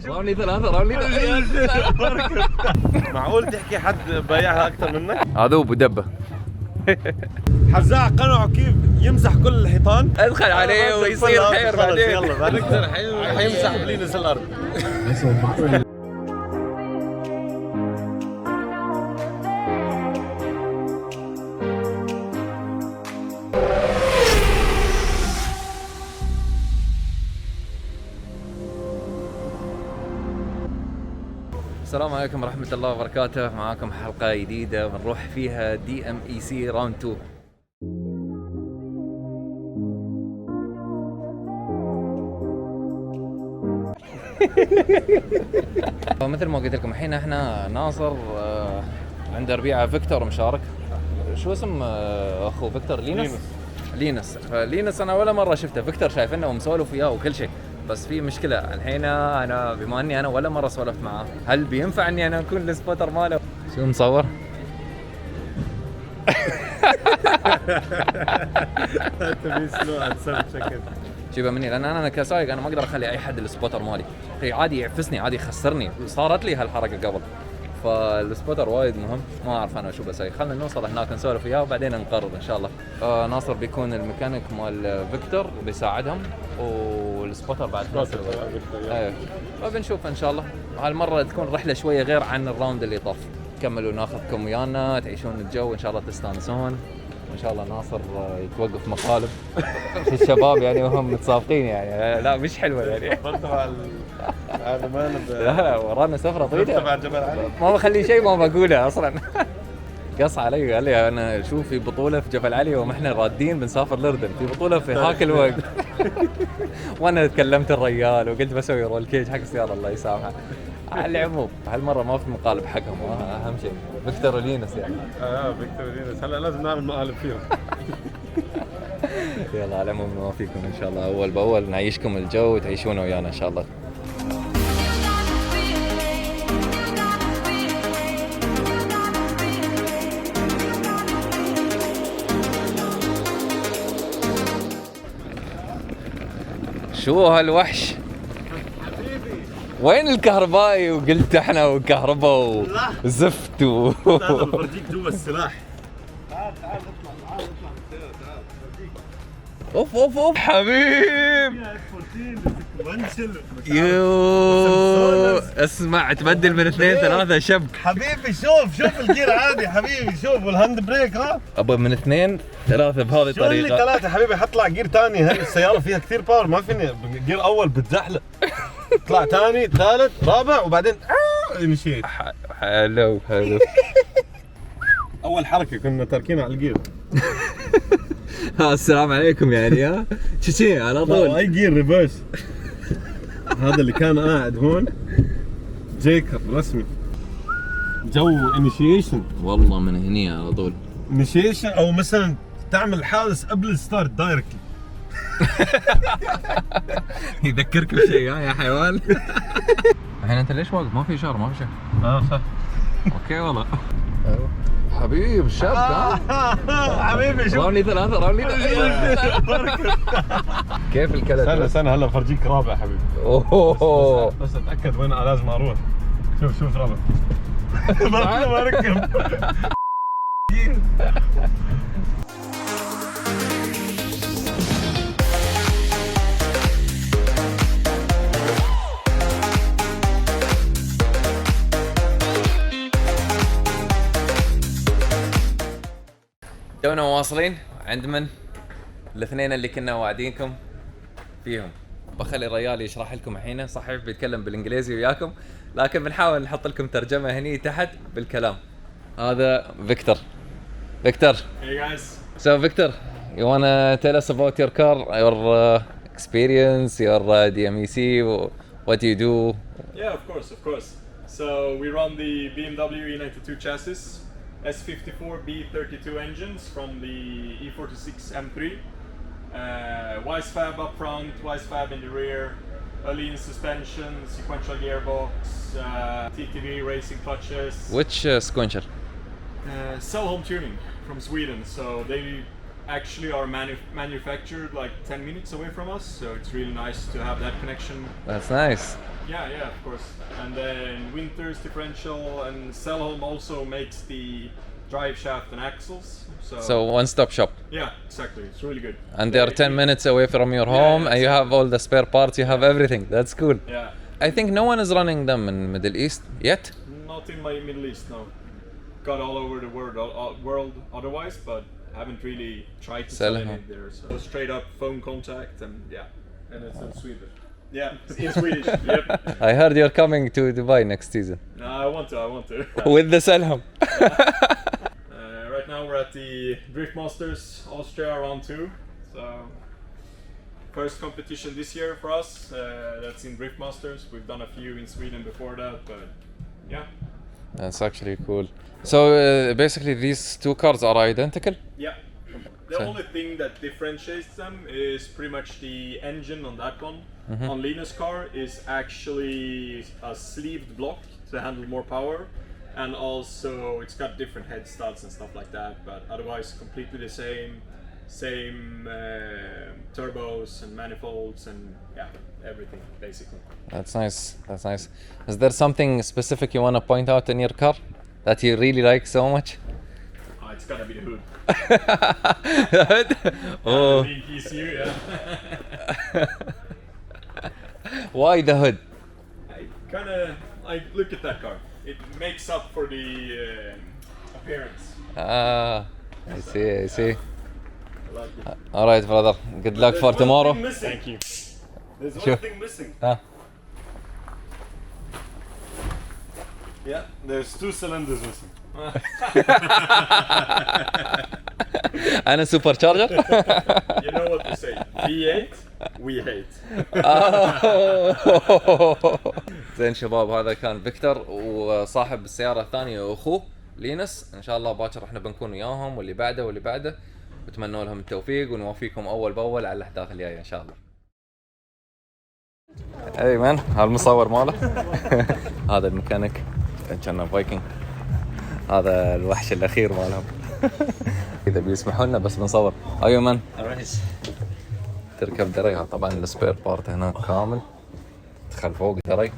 راوني ثلاثة راوني ثلاثة. معقول تحكي حد بايعها أكثر منك؟ هذا أبو دبة. حزاع قنعه كيف يمسح كل الحيطان. ادخل عليه ويصير خير بعدين. يلا بعدين حيمسح بلينوس الأرض. السلام عليكم ورحمة الله وبركاته. معاكم حلقة جديدة بنروح فيها DMEC راوند 2. مثل ما قلت لكم الحين احنا ناصر عند ربيعة فيكتور مشارك. شو اسم اخو فيكتور؟ لينوس انا ولا مرة شفته. فيكتور شايفينه ومسولف وياه وكل شيء، بس في مشكلة الحين. انا بما اني انا ولا مرة سولفت معاه، هل بينفع اني انا اكون السبوتر ماله؟ شو مصور؟ تبي سلو تسوي شكل شيبه مني، لان انا كسايق انا ما اقدر اخلي اي حد السبوتر مالي. عادي يعفسني، عادي يخسرني. صارت لي هالحركة قبل، فالسبوتر وايد مهم. ما اعرف انا شو بسوي. خلينا نوصل هناك نسولف وياه وبعدين نقرر ان شاء الله. ناصر بيكون الميكانيك مال فيكتور بيساعدهم، والسبوتر بعد ايوه. فبنشوف ان شاء الله. هالمره تكون رحله شويه غير عن الراوند اللي طاف. كملوا ناخذكم ويانا تعيشون الجو، ان شاء الله تستانسون. وان شاء الله ناصر يتوقف مقالب في الشباب يعني وهم متسابقين يعني. لا مش حلوه يعني. لا ورانا سفره طويله ما بخلي شيء ما بقوله اصلا. قص علي قال لي انا شوف في بطوله في جبل علي وما احنا رادين بنسافر الاردن، في بطوله في هاك الوقت. وانا تكلمت الريال وقلت بسوي رول كيج حق السياره الله يسامحه. على العموم هالمره ما في مقالب حقهم، اهم شيء فيكتور ولينوس يعني. فيكتور ولينوس هلا لازم نعمل مقالب فيهم. يلا على العموم نوافيكم ان شاء الله اول باول، نعيشكم الجو وتعيشون ويانا ان شاء الله. شو هالوحش؟ وين الكهربائي؟ وقلت احنا وكهرباء وزفت تعال بفرجيك جوا السلاح. تعال اطلع اوف حبيب. يو اسمع، تبدل من 2 3 شب حبيبي. شوف الجير عادي حبيبي. شوف والهاند بريك. ابا من 2 3 بهذه الطريقه. شو اللي 3 حبيبي؟ حطلع جير ثاني. هاي السياره فيها كثير باور، ما فيني جير اول بتزحلق. طلع ثاني ثالث رابع وبعدين مشيت. حلو اول حركه كنا تاركينها على الجير. السلام عليكم يعني. ها شي على طول. اي جير ريفرس. هذا اللي كان قاعد هون جيكر رسمي. جو انيشيشن والله من هني على طول. انيشيشن او مثلا تعمل حادث قبل الستارت دايركتلي. يذكرك بشيء يا حيوان. الحين انت ليش واقف؟ ما في اشاره ما في شيء. صح. اوكي والله. ايوه حبيب الشاب. حبيبي شوف راوني ثلاثة. كيف الكلام؟ استنى هلا بفرجيك رابع حبيبي. اوه بس اتاكد وين لازم اروح. شوف رابع. ما ركب. تونا واصلين عند من؟ الاثنين اللي كنا واعدينكم فيهم. بخلي الرجال يشرح لكم الحين. صحيح بيتكلم بالانجليزي وياكم، لكن بنحاول نحط لكم ترجمة هني تحت بالكلام. هذا فيكتور. Hey guys. So Victor, you wanna tell us about your car, your experience, your DMEC, what do you do? Yeah, of course. So we run the BMW E92 chassis, S54 B32 engines from the E46 M3. Wise fab up front, wise fab in the rear, a lean suspension, sequential gearbox, TTV racing clutches. Which sequential? Cell home tuning from Sweden. So they actually are manufactured like 10 minutes away from us. So it's really nice to have that connection. That's nice. Yeah, of course. And then Winter's differential and Selholm also makes the drive shaft and axles. So one-stop shop. Yeah, exactly. It's really good. And they are 10 minutes away from your home, yeah, and you have all the spare parts, you have everything. That's cool. Yeah. I think no one is running them in Middle East yet. Not in my Middle East, no. Got all over the world otherwise, but haven't really tried to sell any there. So straight up phone contact and yeah. And it's in Swedish. Yeah, in Swedish. Yep. I heard you're coming to Dubai next season. No, I want to. With the Selham. Right now we're at the Drift Masters Austria round 2. So first competition this year for us. That's in Drift Masters. We've done a few in Sweden before that, but yeah. That's actually cool. So basically these two cars are identical? Yeah. The only thing that differentiates them is pretty much the engine on that one. On Linus' car is actually a sleeved block to handle more power, and also it's got different head studs and stuff like that, but otherwise completely the same turbos and manifolds and yeah, everything basically. That's nice. Is there something specific you want to point out in your car that you really like so much? It's gotta be the hood. The hood? Oh. Big ECU, yeah. Why the hood? I look at that car. It makes up for the appearance. I see. I like it. All right, brother. Good luck for tomorrow. Thank you. There's Sure. one thing missing. Huh? Yeah, there's 2 cylinders missing. And a supercharger? You know what to say. V8, we hate. زين شباب، هذا كان فيكتور وصاحب السيارة الثانية واخوه لينوس. ان شاء الله باكر احنا بنكون وياهم واللي بعده بتمنى لهم التوفيق ونوفيكم اول باول على الاحداث الجاية ان شاء الله. اي مان، هذا المصور ماله. هذا الميكانيك كان فايكنج. هذا الوحش الاخير مالهم. اذا بيسمحوا لنا بس بنصور. ايوه مان. تركب دري، طبعا السبير بارت هناك كامل. تدخل فوق دري،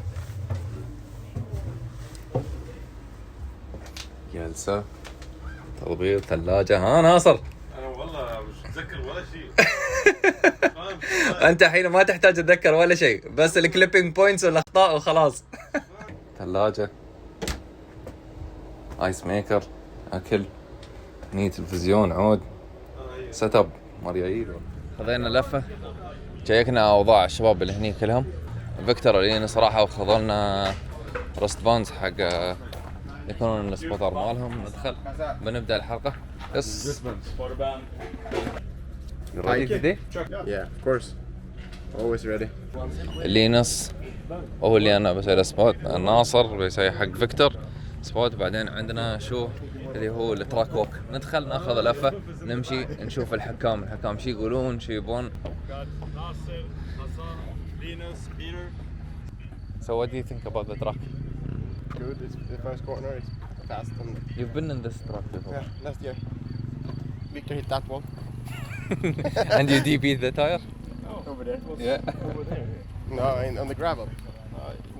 جلسة، تضبيط، ثلاجة. ها ناصر، انا والله مش اتذكر ولا شيء. انت الحين ما تحتاج تتذكر ولا شيء، بس الكليبينج بوينتس والاخطاء وخلاص. ثلاجة، ايس ميكر، اكل، هني تلفزيون، عود، سيت اب مرياييل. خذينا لفة، شيكنا اوضاع الشباب اللي هني كلهم. فيكتور اللي صراحة وخذوا لنا رست باندز حق يكونون السبوتر مالهم. ندخل بنبدأ الحلقة. يس. You ready today? Yeah, of course. Always ready. لينوس هو اللي انا بسوي سبوت، ناصر بيسوي حق فيكتور سبوت. بعدين عندنا شو اللي هو التراك ووك. ندخل ناخذ لفة، نمشي نشوف الحكام شو يقولون، شو يبون. Nasser, Hazaa, Linus, Peter. So what do you think about the track? Good. It's the first corner is fast and You've been in this track before. yeah, last year. Victor hit that wall. And you DB'd the tire? Over there. Yeah. Over there. No, on the gravel.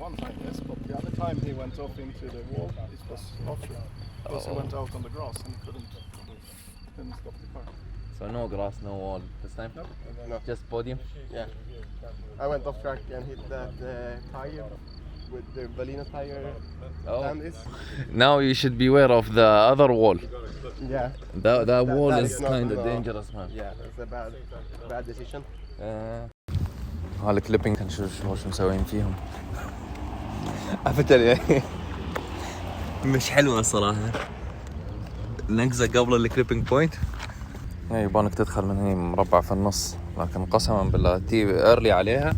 One time, yes, but the other time he went off into the wall. It was offshore. Because he went out on the grass and couldn't stop the car. So no grass, no wall this time? No. Just podium? Yeah. I went off track and hit that tire with the ولينوس tire. Oh. And this. Now you should beware of the other wall. Yeah. That wall that is is not kind of no. dangerous, man. Yeah, it's a bad decision. هالكليبينج نشوف شو مسوين فيهم. عرفت يعني مش حلوة الصراحة. نقزة قبل الكليبينج بوينت. يبانك تدخل من هني مربع في النص، لكن قسما بالله تي ايرلي عليها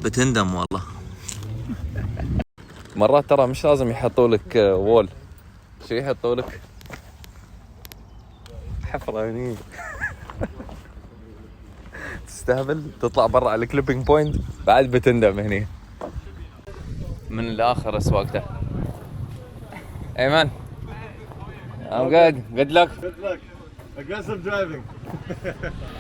بتندم والله. مرات ترى مش لازم يحطوا لك وول، شو يحطوا لك؟ حفرة هني. تستهبل تطلع برا على الكليبينج بوينت بعد بتندم هني. من الاخر اسواقته. Hey man, I'm good. Good luck. Good luck. Aggressive driving.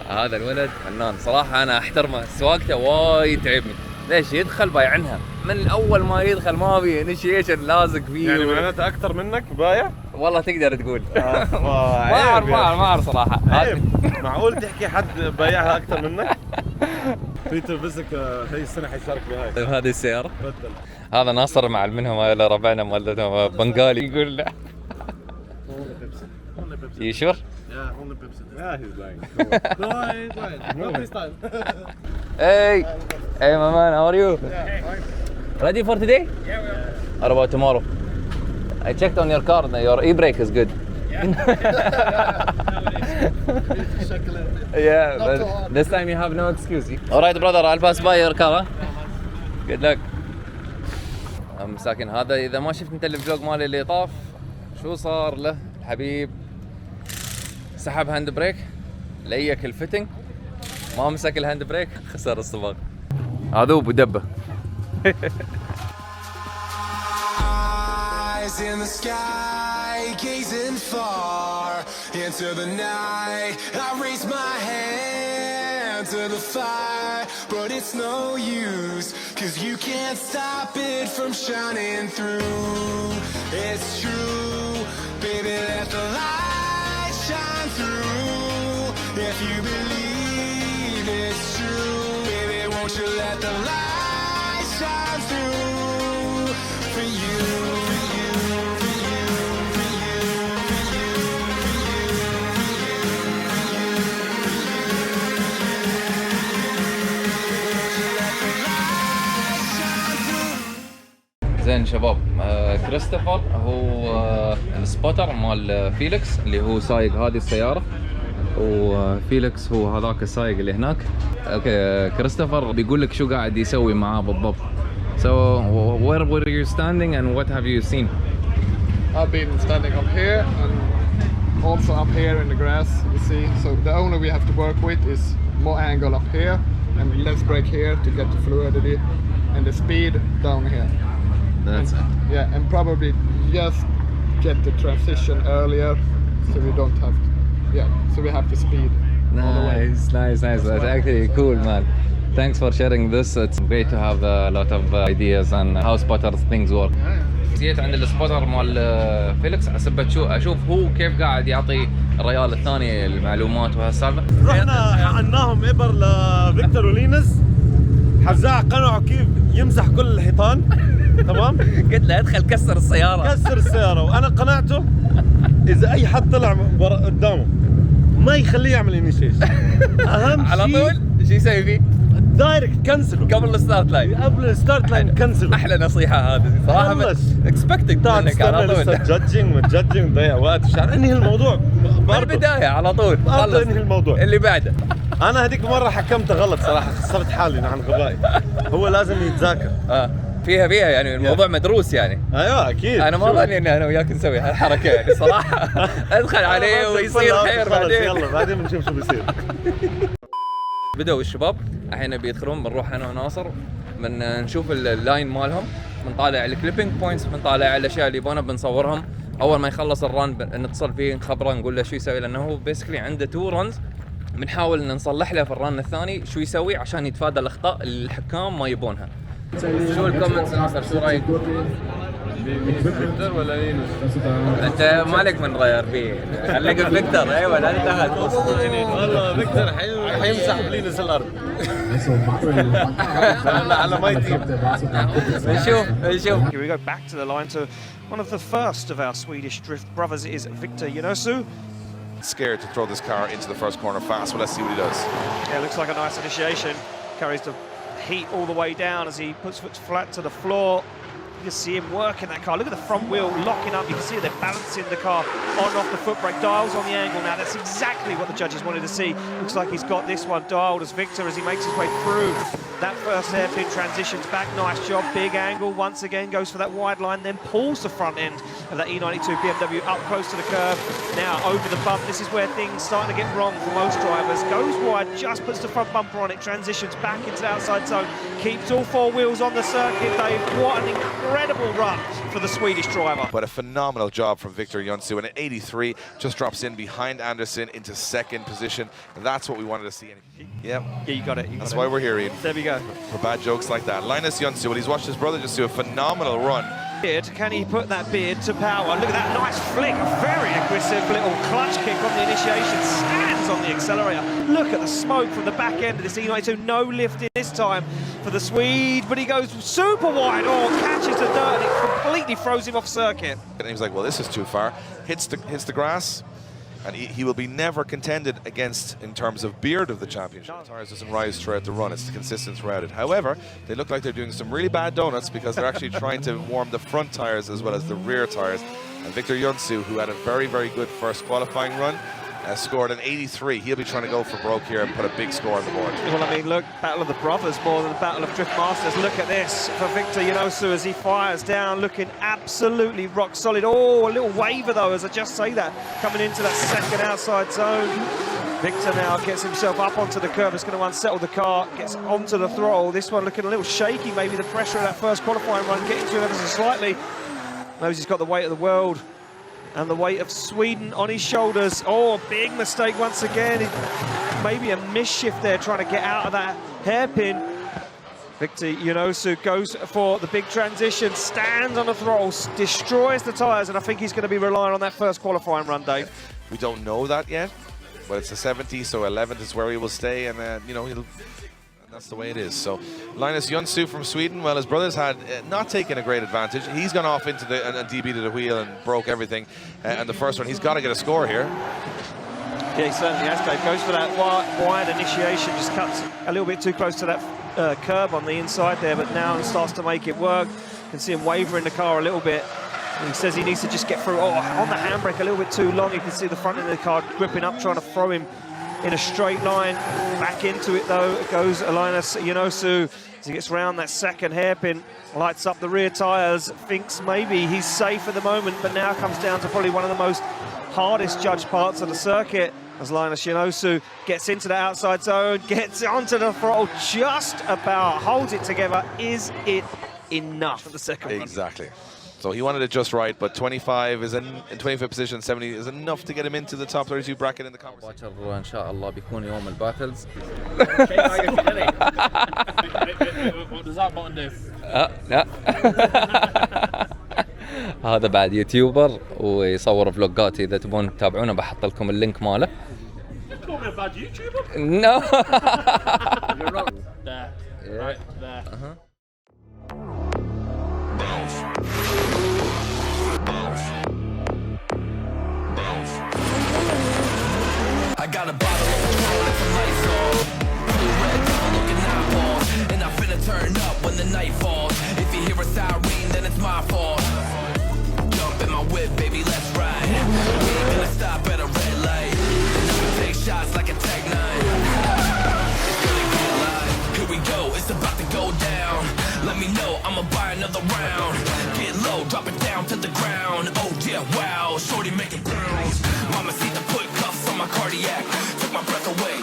هذا الولد فنان صراحة، أنا أحترمه. سواقته وايد تعبني. ليش يدخل بايعنها من اول ما يدخل ما في انيشيشن لازق فيه يعني معناته اكثر منك بايع؟ والله تقدر تقول ما اعرف صراحه. معقول تحكي حد بايعها اكثر منك؟ بيتر بزك هي السنه حيشارك بهاي. طيب هذه السياره تفضل. هذا ناصر مع منهم ولا ربعنا مولدهم بنغالي يقول لا. You sure? Yeah, only Pepsi. Yeah, he's lying. No, he's lying. No, this time. Hey my man, how are you? Ready for today? Yeah, we are. What about tomorrow? I checked on your car, your e-brake is good. Yeah, but this time you have no excuse. Alright brother, I'll pass by your car. Good luck. مساكن هذا اذا ما شفت انت الفلوج مالي اللي طاف شو صار له الحبيب؟ سحب هاند بريك ليك الفتنج ما مسك الهاند بريك خسر السباق. هذا ابو دبه. In the sky, gazing far into the night, I raise my hand to the fire, but it's no use, 'cause you can't stop it from shining through. It's true, baby, let the light shine through. If you believe it's true, baby, won't you let the light shine through for you. زين شباب، كريستوفر هو السبوتر مال فيليكس اللي هو سايق هذه السيارة، وفيليكس هو هذاك السايق اللي هناك. اوكي كريستوفر بيقول لك شو قاعد يسوي معاه بالضبط. So where were you standing and what have you seen? I've been standing up here and also up here in the grass, you see. So the only we have to work with is more angle up here and less brake here to get the fluidity and the speed down here. That's it. Yeah, and probably just get the transition earlier so we don't have to, so we have the speed. Nice. That's actually cool, man. Thanks for sharing this. It's great to have a lot of ideas on how spotters things work. جيت عند السبوتر مال فيليكس حسبت اشوف هو كيف قاعد يعطي الريال الثاني المعلومات وهالسالفه. رحنا حقناهم ابر لفيكتور ولينوس، حزاع قنعوا كيف يمسح كل الحيطان. تمام. قلت له ادخل كسر السياره وانا قنعته اذا اي حد طلع قدامه ما يخليه يعمل انيشيشن. اهم على طول شو يسوي فيه؟ دايركت كنسله قبل الستارت لاين. قبل الستارت لاين كنسله. احلى نصيحه هذه صراحه. اكسبكتنج منك على طول. جادجنج ضيع وقت وش انهي الموضوع من البدايه على طول. خلص انهي الموضوع اللي بعده. انا هذيك مره حكمته غلط صراحه، خسرت حالي عن غبائي. هو لازم يتذاكر. فيها يعني الموضوع مدروس يعني. ايوه اكيد. انا ما ظني ان انا وياك نسوي هالحركه يعني صراحه. ادخل عليه ويصير خير بعدين. يلا بعدين بنشوف شو بيصير. بدأوا الشباب الحين بيدخلون، بنروح انا وناصر نشوف اللاين مالهم، بنطالع الكليبينج بوينتس، بنطالع الاشياء اللي يبونها بنصورهم. اول ما يخلص الرن نتصل فيه نخبره نقول له شو يسوي، لانه هو بيسكلي عنده 2 رنز بنحاول ان نصلح له في الرن الثاني شو يسوي عشان يتفادى الاخطاء اللي الحكام ما يبونها. شو الكومنتس ناصر، شو رايك؟ فيكتور ولا لينوس؟ انت مالك من غير فيه، خليك فيكتور. ايوه لا انتهت. والله فيكتور حيمسح بلينوس الارض. على ما يطير. نشوف. Here we go back to the line to one of the first of our Swedish drift brothers is Victor Yonosu. Scared to throw this car into the first corner fast, but let's see what he does. Yeah, looks like a nice initiation. Carries the heat all the way down as he puts foot flat to the floor. You can see him working that car. Look at the front wheel locking up. You can see they're balancing the car on and off the foot brake. Dials on the angle now. That's exactly what the judges wanted to see. Looks like he's got this one dialed as Victor as he makes his way through. That first hairpin transitions back. Nice job. Big angle. Once again goes for that wide line. Then pulls the front end of that E92 BMW up close to the curve. Now over the bump. This is where things starting to get wrong for most drivers. Goes wide. Just puts the front bumper on it. Transitions back into the outside zone. Keeps all 4 wheels on the circuit, Dave. What an incredible run for the Swedish driver. But a phenomenal job from Victor Yonosu, and at 83 just drops in behind Anderson into 2nd position, and that's what we wanted to see. Yep. Yeah, you got it. That's why we're here, Ian. There we go. go. For bad jokes like that. Linus Yunsu, well, he's watched his brother just do a phenomenal run. Can he put that beard to power? Look at that nice flick, a very aggressive little clutch kick on the initiation, stands on the accelerator. Look at the smoke from the back end of this E92, no lifting this time for the Swede, but he goes super wide, catches the dirt, and it completely throws him off circuit. And he was like, well, this is too far. Hits the grass, and he will be never contended against in terms of beard of the championship. The tires doesn't rise throughout the run, it's the consistency throughout it. However, they look like they're doing some really bad donuts because they're actually trying to warm the front tires as well as the rear tires. And Victor Yunsu, who had a very, very good first qualifying run, scored an 83. He'll be trying to go for broke here and put a big score on the board. Well, I mean, look, Battle of the Brothers more than the Battle of Drift Masters. Look at this for Victor Yunsu as he fires down, looking absolutely rock solid. Oh, a little waver though, as I just say that, coming into that second outside zone. Victor now gets himself up onto the curb. It's going to unsettle the car, gets onto the throttle. This one looking a little shaky, maybe the pressure of that first qualifying run getting to him ever so slightly. Knows he's got the weight of the world and the weight of Sweden on his shoulders. Oh, big mistake once again. Maybe a misshift there, trying to get out of that hairpin. Victor Yunsu goes for the big transition, stands on the throttle, destroys the tyres, and I think he's going to be relying on that first qualifying run, Dave. We don't know that yet, but it's a 70, so 11th is where he will stay, and that's the way it is. So Linus Yunsu from Sweden, well, his brothers had not taken a great advantage. He's gone off into the DB to the wheel and broke everything. And the first one, he's got to get a score here. Yeah, he certainly has, Dave. Goes for that wide initiation, just cuts a little bit too close to that curb on the inside there, but now starts to make it work. You can see him wavering the car a little bit. And he says he needs to just get through. Oh, on the handbrake a little bit too long. You can see the front end of the car gripping up, trying to throw him in a straight line. Back into it though goes Linus Yunsu as he gets round that second hairpin, lights up the rear tyres, thinks maybe he's safe at the moment, but now comes down to probably one of the most hardest judged parts of the circuit as Linus Yunsu gets into the outside zone, gets onto the throttle just about, holds it together. Is it enough for the second one? Exactly. So he wanted it just right, but 25 is in 25th position, 70 is enough to get him into the top 32 bracket in the conversation. باكر ان شاء الله بيكون يوم الباتلز. What does that button do? لا. هذا بعد يوتيوبر ويصور فلوجات، اذا تبون تتابعونه بحط لكم اللينك ماله. Call me a bad YouTuber? No. You're wrong. There. Yeah. Right there. I got a bottle of Patron and some lights on. Red tongue looking eyeballs, and I'm finna turn up when the night falls. If you hear a siren, then it's my fault. Jump in my whip, baby, let's ride. We ain't gonna stop at a red light. Take shots like a Tech 9. It's gonna get live. Here we go, it's about to go down. Let me know, I'ma buy another round. Get low, drop it down to the ground. Oh yeah, wow, shorty making grounds. Mama see the put cuffs on my cardiac. Took my breath away.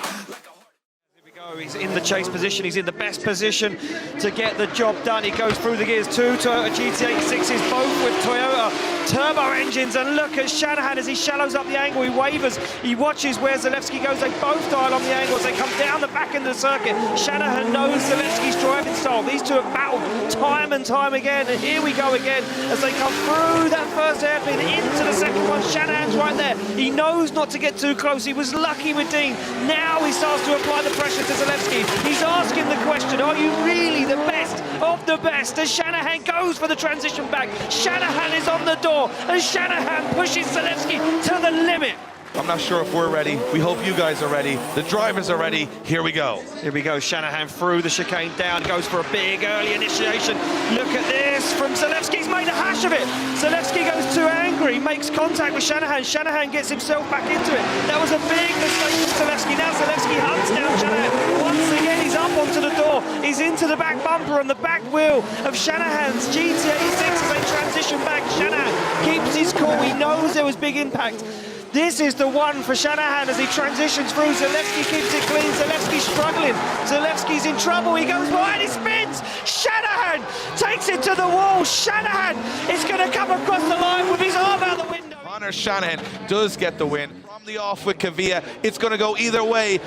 Here we go, he's in the chase position, he's in the best position to get the job done. He goes through the gears, two Toyota GT86s, both with Toyota turbo engines, and look at Shanahan as he shallows up the angle, he wavers, he watches where Zalewski goes, they both dial on the angles, they come down the back end of the circuit. Shanahan knows Zalewski's driving style, these two have battled time and time again, and here we go again as they come through that first hairpin into the second one. Shanahan's right there, he knows not to get too close, he was lucky with Dean, now he starts to apply the pressure to Zalewski, he's asking the question, are you really the best of the best? As Shanahan goes for the transition back, Shanahan is on the door, and Shanahan pushes Zalewski to the limit. I'm not sure if we're ready. We hope you guys are ready. The drivers are ready. Here we go. Here we go. Shanahan through the chicane down, goes for a big early initiation. Look at this from Zalewski. He's made a hash of it. Zalewski goes too angry, makes contact with Shanahan. Shanahan gets himself back into it. That was a big mistake for Zalewski. Now Zalewski hunts down Shanahan. Once again, he's up onto the door. He's into the back bumper on the back wheel of Shanahan's GT86 as they transition back. Shanahan keeps his cool. He knows there was big impact. This is the one for Shanahan as he transitions through. Zalewski keeps it clean. Zalewski's struggling. Zalewski's in trouble. He goes wide. He spins. Shanahan takes it to the wall. Shanahan is going to come across the line with his arm out the window. Connor Shanahan does get the win from the off with Kavia. It's going to go either way.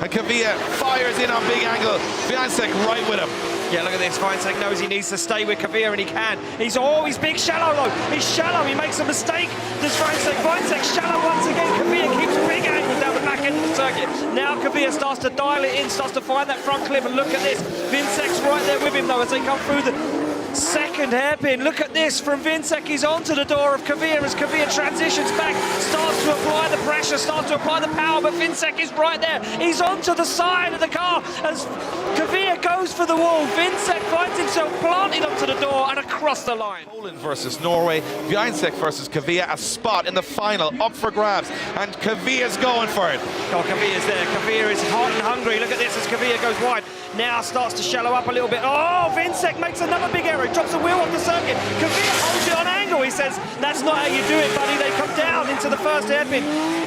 and Kavia fires in on big angle. Viansek right with him. Yeah, look at this. Viansek knows he needs to stay with Kavir, and he can. He's big shallow though. He's shallow. He makes a mistake. Does Viansek shallow once again. Kavir keeps big angle down the back end of the circuit. Now Kavir starts to dial it in, starts to find that front clip, and look at this. Viansek's right there with him though as they come through the second hairpin. Look at this from Viansek. He's onto the door of Kavir as Kavir transitions back, starts to apply the pressure, starts to apply the power, but Viansek is right there. He's onto the side of the car as Kavir goes for the wall. Viansek finds himself planted onto the door and across the line. Poland versus Norway, Viansek versus Kavir, a spot in the final up for grabs, and Kavir's going for it. Oh, Kavir's there. Kavir is hot and hungry. Look at this as Kavir goes wide. Now starts to shallow up a little bit. Oh, Viansek makes another big error. He drops the wheel off the circuit. Kavir holds it on angle. He says, that's not how you do it, buddy. They come down into the first hairpin.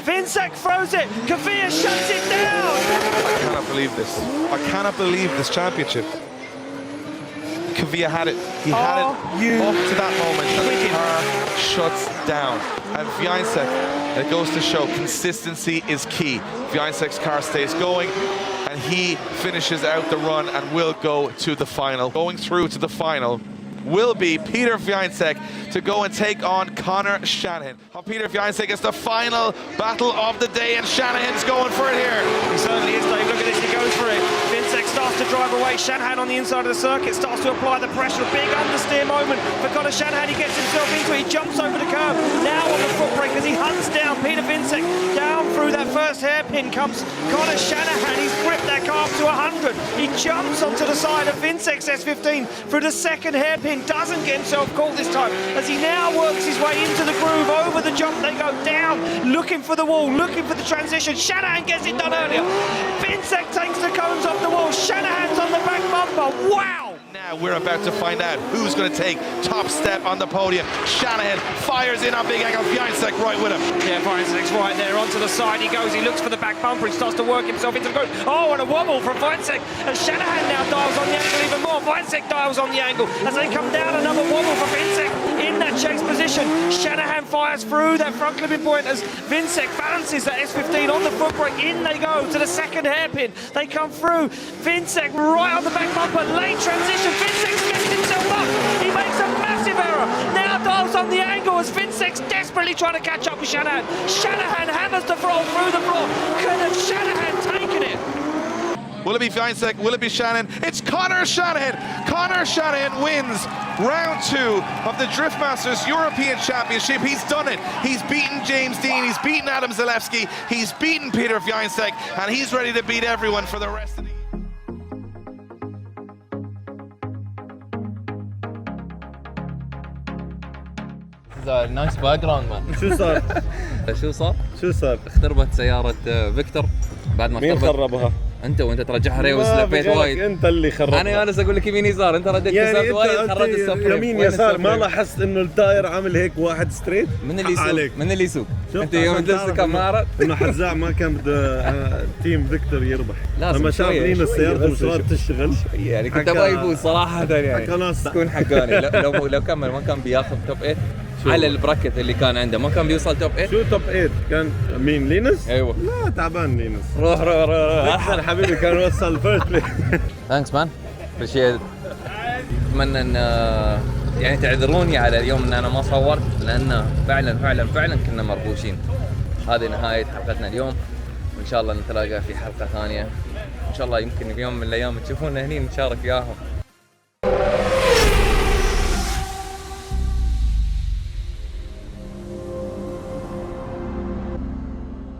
Viansek throws it. Kavir shuts it down. I cannot believe this. I cannot believe this championship. Kavir had it. He had it up to that moment, and the car shuts down. And Viansek, it goes to show consistency is key. Viansek's car stays going, and he finishes out the run and will go to the final. Going through to the final will be Peter Viansek to go and take on Conor Shanahan. Peter Viansek is the final battle of the day, and Shanahan's going for it here. He certainly is, Dave. Look at this, he goes for it. Viansek starts to drive away. Shanahan on the inside of the circuit starts to apply the pressure. Big understeer moment for Conor Shanahan. He gets himself into it. He jumps over the curb. Now on the foot brake as he hunts down Peter Viansek. Down through that first hairpin comes Conor Shanahan. He's gripped that car up to 100. He jumps onto the side of Viansek's S15 through the second hairpin. Doesn't get himself caught this time as he now works his way into the groove. Over the jump they go down, looking for the wall, looking for the transition. Shanahan gets it done earlier. Viansek takes the cones off the wall. Shanahan's on the back bumper. Wow! Now we're about to find out who's going to take top step on the podium. Shanahan fires in on big angle. Viansek right with him. Yeah, Viansek's right there. Onto the side he goes. He looks for the back bumper. He starts to work himself into the groove. Oh, and a wobble from Viansek. And Shanahan now dials on the angle even more. Viansek dials on the angle as they come down. Another wobble for Viansek in that chase position. Shanahan fires through that front clipping point as Viansek balances that S15 on the foot brake. In they go to the second hairpin. They come through. Viansek right on the back bumper. Late transition. Viansek's getting himself up. He makes a massive error. Now dials on the angle as Viansek's desperately trying to catch up with Shanahan. Shanahan hammers the throttle through the floor. Could have Shanahan taken it? Will it be Viansek? Will it be Shanahan? It's Conor Shanahan! Conor Shanahan wins round 2 of the Drift Masters European Championship. He's done it. He's beaten James Dean. He's beaten Adam Zalewski. He's beaten Peter Viansek. And he's ready to beat everyone for the rest of the year. نايس باك جراوند مان. شو صار؟ شو صار؟ اختربت سيارة فيكتور بعد ما مين خربها؟ انت وانت ترجعها ريوس لفيت وايد. انت اللي خربها. انا جالس اقول لك يمين يسار، انت رديت كسرت وايد خربت السفر. يمين يسار ما لاحظت انه التاير عامل هيك واحد ستريت؟ من اللي يسوق؟ من اللي يسوق؟ انت يوم تلبس كاميرا انه حزاع ما كان بده تيم فيكتور يربح. لما شاف لينوس سيارته مش راضي تشتغل يعني كنت ابغى يفوز صراحة يعني. تكون حقاني لو كمل ما كان بياخذ توب 8 على البراكت اللي كان عنده، ما كان بيوصل توب 8. شو توب 8 كان مين لينوس؟ ايوه لا تعبان لينوس. روح احسن حبيبي كان وصل فيرست. ثانكس مان ابريشيت. اتمنى ان يعني تعذروني على اليوم ان انا ما صورت، لانه فعلا كنا مربوشين. هذه نهاية حلقتنا اليوم، وان شاء الله نتلاقى في حلقة ثانية ان شاء الله. يمكن في يوم من الايام تشوفونا هني نشارك وياهم.